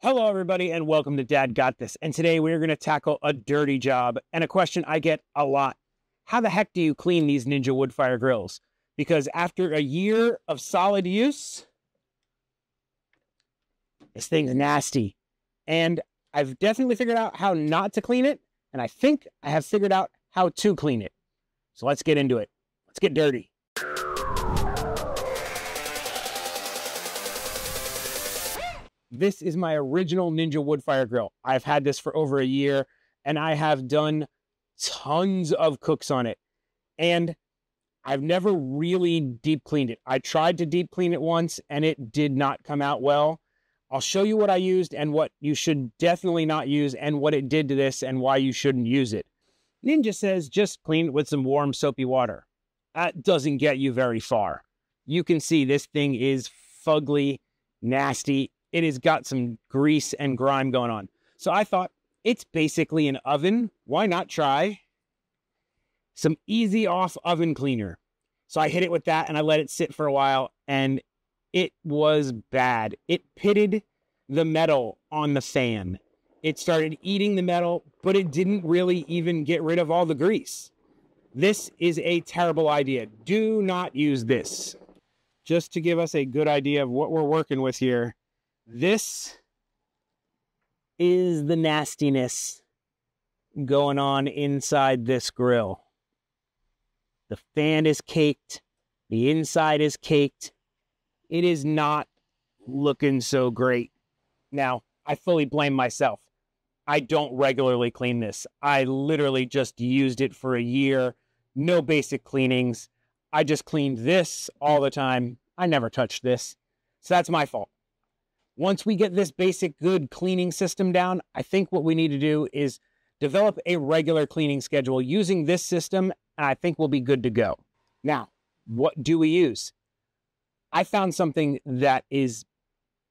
Hello, everybody, and welcome to Dad Got This. And today we're going to tackle a dirty job and a question I get a lot. How the heck do you clean these Ninja Woodfire Grills? Because after a year of solid use, this thing's nasty. And I've definitely figured out how not to clean it, and I think I have figured out how to clean it. So let's get into it. Let's get dirty. This is my original Ninja Woodfire Grill. I've had this for over a year, and I have done tons of cooks on it. And I've never really deep cleaned it. I tried to deep clean it once, and it did not come out well. I'll show you what I used and what you should definitely not use and what it did to this and why you shouldn't use it. Ninja says just clean it with some warm soapy water. That doesn't get you very far. You can see this thing is fugly, nasty. It has got some grease and grime going on. So I thought, it's basically an oven. Why not try some easy off oven cleaner? So I hit it with that and I let it sit for a while, and it was bad. It pitted the metal on the fan. It started eating the metal, but it didn't really even get rid of all the grease. This is a terrible idea. Do not use this. Just to give us a good idea of what we're working with here, this is the nastiness going on inside this grill. The fan is caked. The inside is caked. It is not looking so great. Now, I fully blame myself. I don't regularly clean this. I literally just used it for a year. No basic cleanings. I just cleaned this all the time. I never touched this. So that's my fault. Once we get this basic good cleaning system down, I think what we need to do is develop a regular cleaning schedule using this system, and I think we'll be good to go. Now, what do we use? I found something that is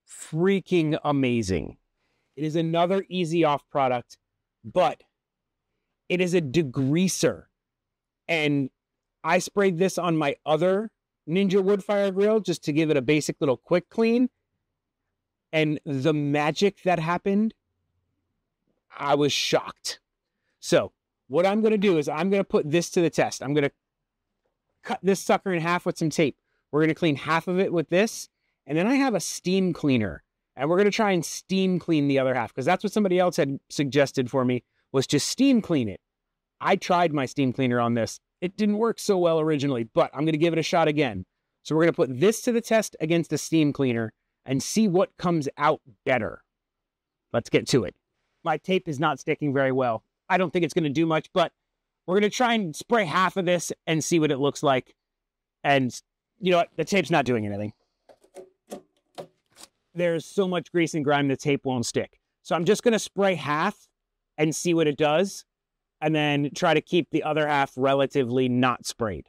freaking amazing. It is another easy off product, but it is a degreaser. And I sprayed this on my other Ninja Woodfire Grill just to give it a basic little quick clean. And the magic that happened, I was shocked. So what I'm going to do is I'm going to put this to the test. I'm going to cut this sucker in half with some tape. We're going to clean half of it with this. And then I have a steam cleaner. And we're going to try and steam clean the other half, because that's what somebody else had suggested for me, was just steam clean it. I tried my steam cleaner on this. It didn't work so well originally, but I'm going to give it a shot again. So we're going to put this to the test against a steam cleaner and see what comes out better. Let's get to it. My tape is not sticking very well. I don't think it's going to do much, but we're going to try and spray half of this and see what it looks like. And you know what? The tape's not doing anything. There's so much grease and grime, the tape won't stick. So I'm just going to spray half and see what it does, and then try to keep the other half relatively not sprayed.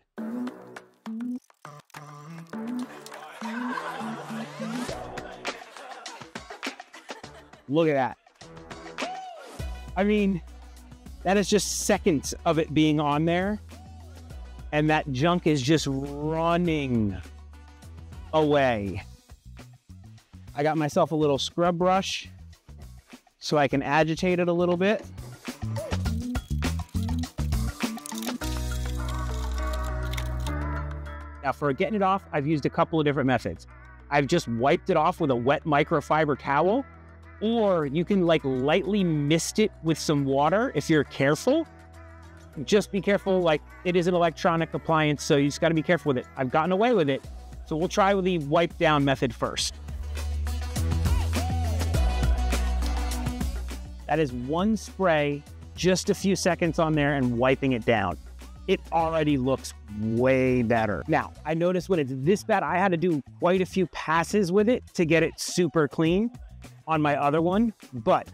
Look at that. I mean, that is just seconds of it being on there, and that junk is just running away. I got myself a little scrub brush so I can agitate it a little bit. Now for getting it off, I've used a couple of different methods. I've just wiped it off with a wet microfiber towel, or you can like lightly mist it with some water if you're careful. Just be careful, like it is an electronic appliance, so you just gotta be careful with it. I've gotten away with it, so we'll try with the wipe down method first. That is one spray, just a few seconds on there and wiping it down. It already looks way better. Now, I noticed when it's this bad, I had to do quite a few passes with it to get it super clean on my other one, but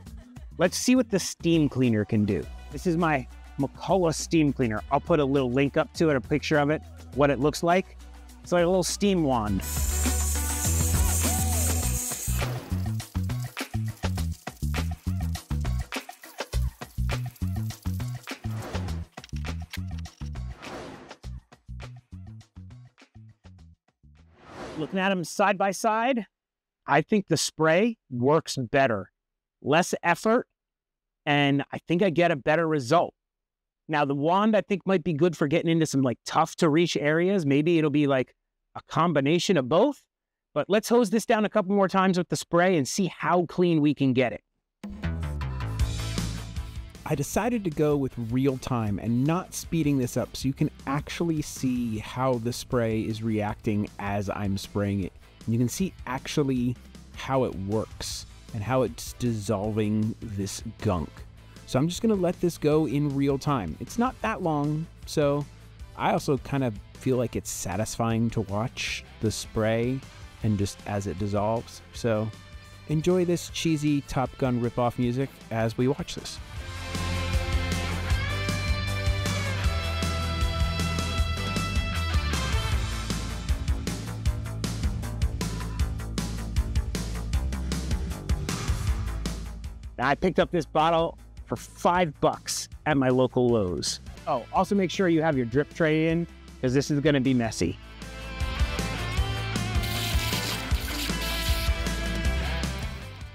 let's see what the steam cleaner can do. This is my McCullough steam cleaner. I'll put a little link up to it, a picture of it, what it looks like. It's like a little steam wand. Looking at them side by side, I think the spray works better. less effort, and I think I get a better result. Now, the wand I think might be good for getting into some like tough to reach areas. Maybe it'll be like a combination of both, but let's hose this down a couple more times with the spray and see how clean we can get it. I decided to go with real time and not speeding this up so you can actually see how the spray is reacting as I'm spraying it. And you can see actually how it works and how it's dissolving this gunk. So I'm just gonna let this go in real time. It's not that long, so I also kind of feel like it's satisfying to watch the spray and just as it dissolves. So enjoy this cheesy Top Gun ripoff music as we watch this. Now, I picked up this bottle for $5 at my local Lowe's. Oh, also make sure you have your drip tray in, because this is gonna be messy.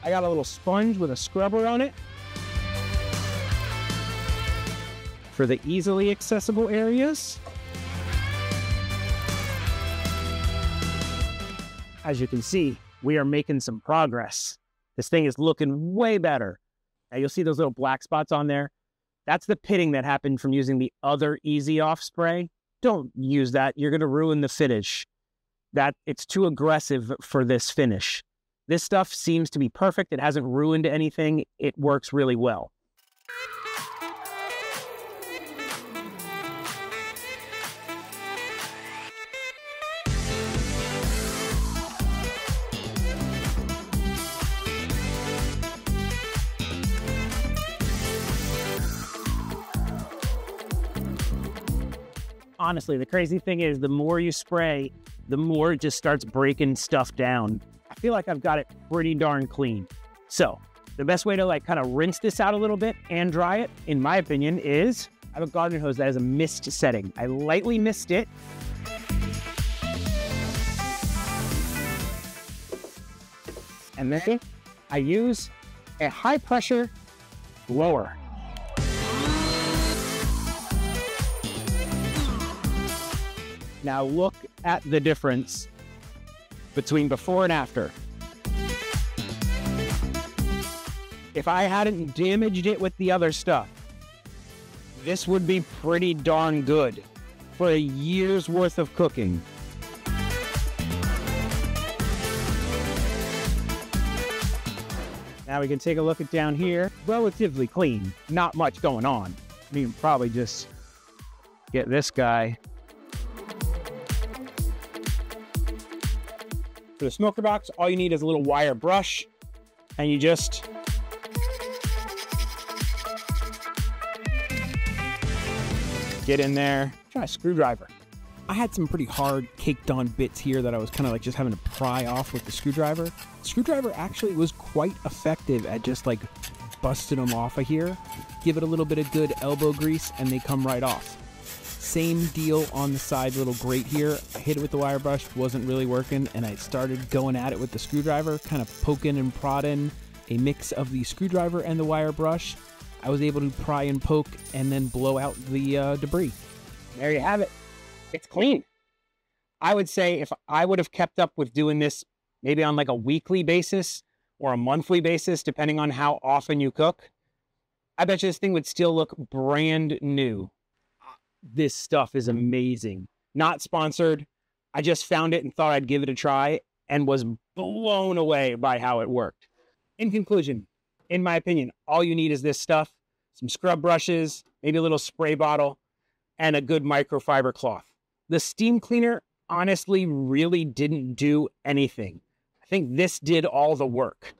I got a little sponge with a scrubber on it for the easily accessible areas. As you can see, we are making some progress. This thing is looking way better. Now you'll see those little black spots on there. That's the pitting that happened from using the other Easy Off spray. Don't use that. You're going to ruin the finish. It's too aggressive for this finish. This stuff seems to be perfect. It hasn't ruined anything. It works really well. Honestly, the crazy thing is the more you spray, the more it just starts breaking stuff down. I feel like I've got it pretty darn clean. So the best way to like kind of rinse this out a little bit and dry it, in my opinion, is I have a garden hose that has a mist setting. I lightly mist it. And then I use a high pressure blower. Now look at the difference between before and after. If I hadn't damaged it with the other stuff, this would be pretty darn good for a year's worth of cooking. Now we can take a look at down here. Relatively clean, not much going on. I mean, probably just get this guy. For the smoker box, all you need is a little wire brush, and you just get in there. Try a screwdriver. I had some pretty hard caked on bits here that I was kind of like just having to pry off with the screwdriver. The screwdriver actually was quite effective at just like busting them off of here. Give it a little bit of good elbow grease and they come right off. Same deal on the side little grate here. I hit it with the wire brush, wasn't really working, and I started going at it with the screwdriver, kind of poking and prodding a mix of the screwdriver and the wire brush. I was able to pry and poke and then blow out the debris. There you have it. It's clean. I would say if I would have kept up with doing this maybe on like a weekly basis or a monthly basis, depending on how often you cook, I bet you this thing would still look brand new. This stuff is amazing. Not sponsored. I just found it and thought I'd give it a try and was blown away by how it worked. In conclusion, in my opinion, all you need is this stuff, some scrub brushes, maybe a little spray bottle, and a good microfiber cloth. The steam cleaner honestly really didn't do anything. I think this did all the work.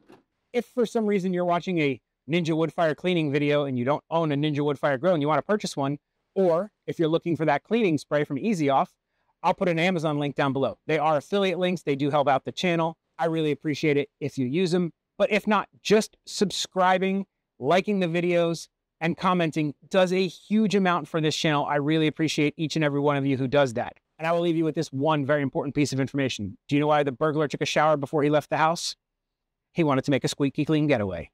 If for some reason you're watching a Ninja Woodfire cleaning video and you don't own a Ninja Woodfire Grill and you want to purchase one, or if you're looking for that cleaning spray from Easy Off, I'll put an Amazon link down below. They are affiliate links. They do help out the channel. I really appreciate it if you use them. But if not, just subscribing, liking the videos, and commenting does a huge amount for this channel. I really appreciate each and every one of you who does that. And I will leave you with this one very important piece of information. Do you know why the burglar took a shower before he left the house? He wanted to make a squeaky clean getaway.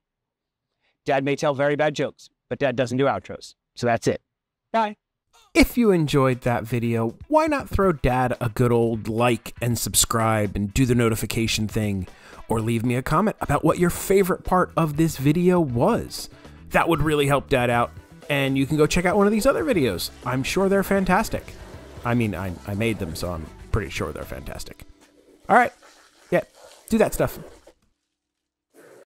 Dad may tell very bad jokes, but Dad doesn't do outros. So that's it. Bye. If you enjoyed that video, why not throw Dad a good old like and subscribe and do the notification thing, or leave me a comment about what your favorite part of this video was. That would really help Dad out, and you can go check out one of these other videos. I'm sure they're fantastic. I mean, I made them, so I'm pretty sure they're fantastic. All right, yeah, do that stuff.